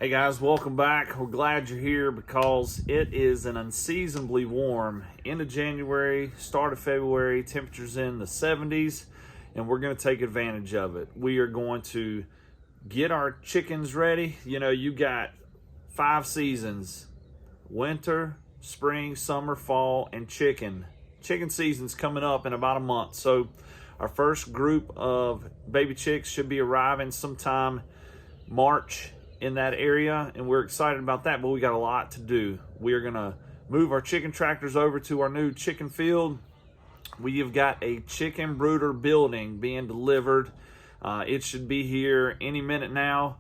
Hey guys, welcome back. We're glad you're here because it is an unseasonably warm end of January, start of February, temperatures in the 70s, and we're going to take advantage of it. We are going to get our chickens ready. You know, you got 5 seasons: winter, spring, summer, fall, and chicken. Chicken season's coming up in about a month. So our first group of baby chicks should be arriving sometime March in that area, and we're excited about that, but we got a lot to do. We are gonna move our chicken tractors over to our new chicken field. We have got a chicken brooder building being delivered. It should be here any minute now.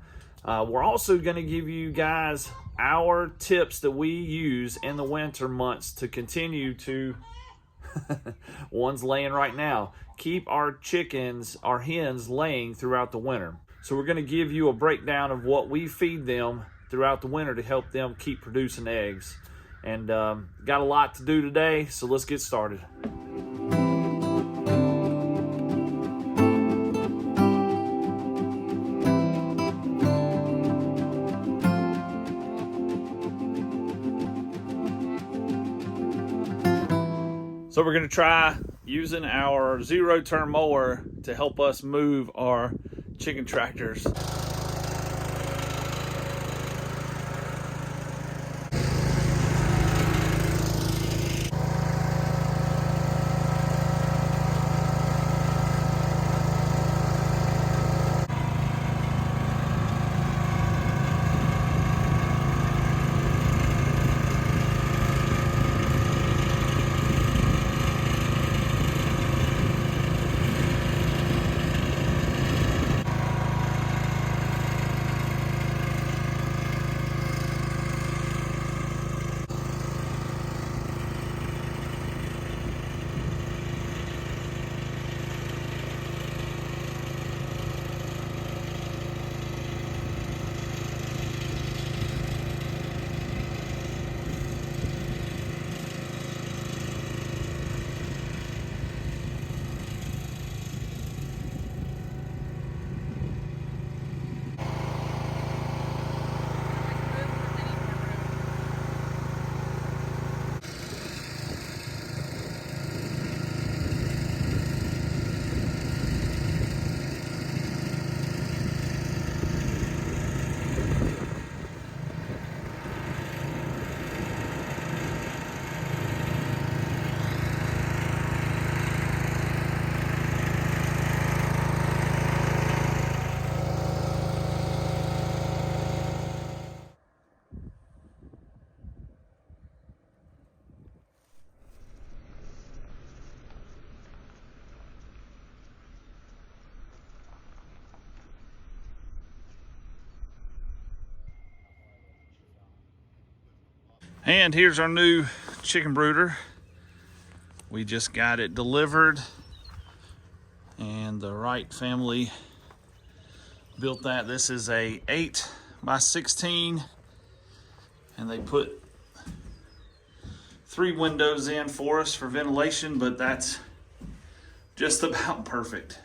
We're also gonna give you guys our tips that we use in the winter months to continue to one's laying right now, keep our chickens, our hens, laying throughout the winter. So we're going to give you a breakdown of what we feed them throughout the winter to help them keep producing eggs. And got a lot to do today, so let's get started. So we're going to try using our zero-turn mower to help us move our chicken tractors. And here's our new chicken brooder. We just got it delivered, and the Wright family built that. This is a 8x16, and they put 3 windows in for us for ventilation, but that's just about perfect.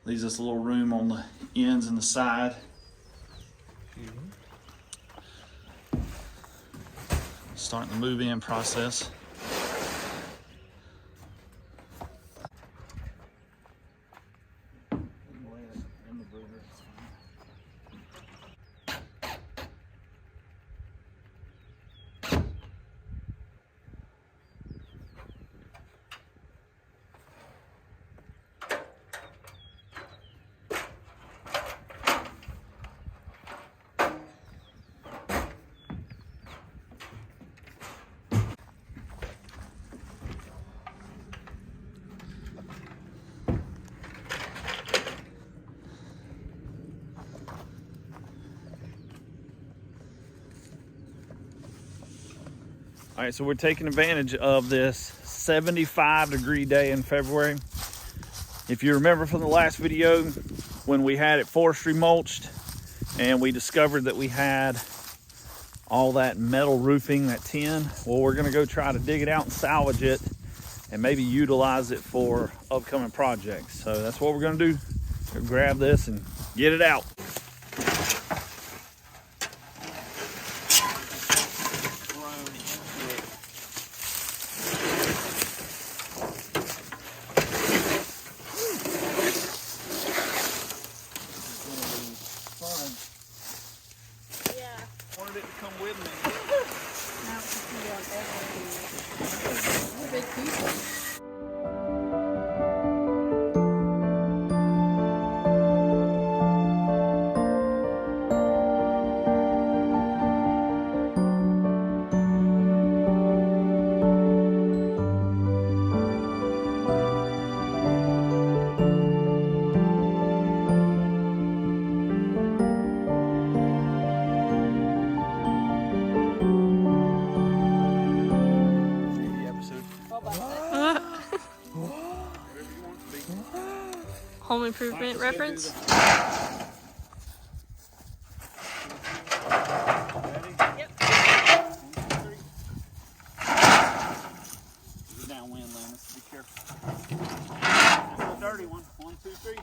Leaves us a little room on the ends and the side. Starting the move-in process. All right, so we're taking advantage of this 75-degree day in February. If you remember from the last video when we had it forestry mulched and we discovered that we had all that metal roofing, that tin, well, we're gonna go try to dig it out and salvage it and maybe utilize it for upcoming projects. So that's what we're gonna do. We'll grab this and get it out. come with me. Now we can see on every big piece. Home improvement reference? Yep. Downwind, Linus. Be careful. That's a dirty one. 1, 2, 3.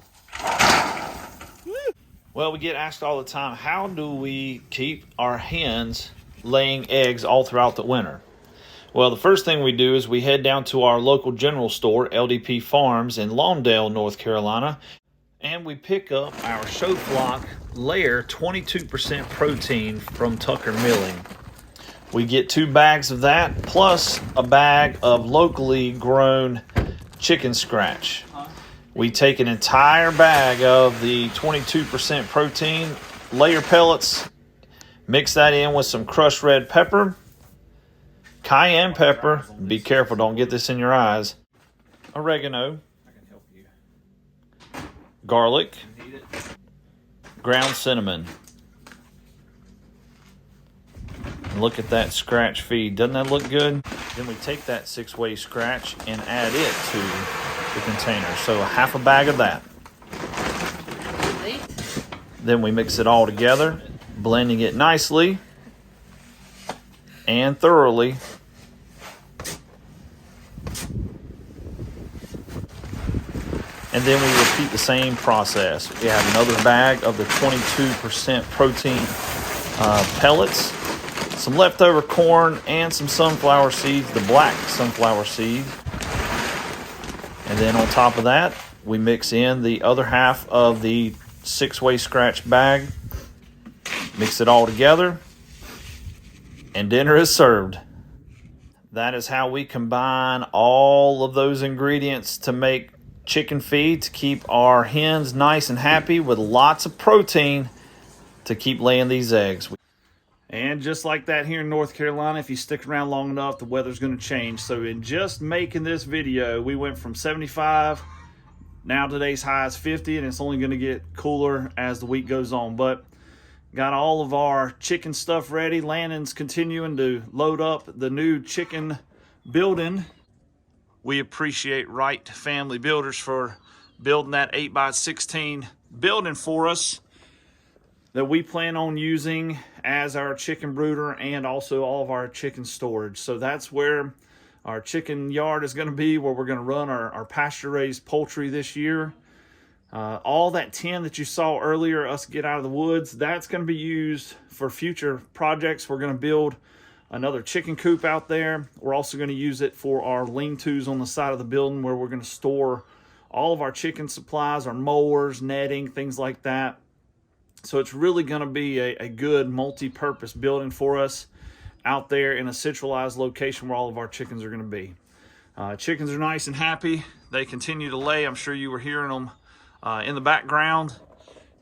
Well, we get asked all the time, how do we keep our hens laying eggs all throughout the winter? Well, the first thing we do is we head down to our local general store, LDP Farms in Lawndale, North Carolina, and we pick up our show flock layer 22% protein from Tucker Milling. We get 2 bags of that plus a bag of locally grown chicken scratch. We take an entire bag of the 22% protein layer pellets, mix that in with some crushed red pepper, cayenne pepper, be careful, don't get this in your eyes, oregano, garlic, ground cinnamon. And look at that scratch feed. Doesn't that look good? Then we take that 6-way scratch and add it to the container. So half a bag of that. Then we mix it all together, blending it nicely and thoroughly. And then we repeat the same process. We add another bag of the 22% protein pellets, some leftover corn, and some sunflower seeds, the black sunflower seed. And then on top of that, we mix in the other half of the 6-way scratch bag, mix it all together, and dinner is served. That is how we combine all of those ingredients to make chicken feed to keep our hens nice and happy with lots of protein to keep laying these eggs. And just like that here in North Carolina, if you stick around long enough, the weather's going to change. So in just making this video, we went from 75, now today's high is 50, and it's only going to get cooler as the week goes on. But got all of our chicken stuff ready. Landon's continuing to load up the new chicken building. We appreciate Wright Family Builders for building that 8x16 building for us that we plan on using as our chicken brooder and also all of our chicken storage. So that's where our chicken yard is going to be, where we're going to run our pasture-raised poultry this year. All that tin that you saw earlier, us get out of the woods, that's going to be used for future projects. We're going to build another chicken coop out there. We're also going to use it for our lean-tos on the side of the building, where we're going to store all of our chicken supplies, our mowers, netting, things like that. So it's really going to be a good multi-purpose building for us out there in a centralized location where all of our chickens are going to be. Chickens are nice and happy. They continue to lay. I'm sure you were hearing them in the background,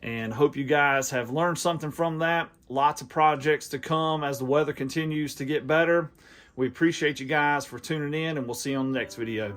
and hope you guys have learned something from that. Lots of projects to come as the weather continues to get better. We appreciate you guys for tuning in, and we'll see you on the next video.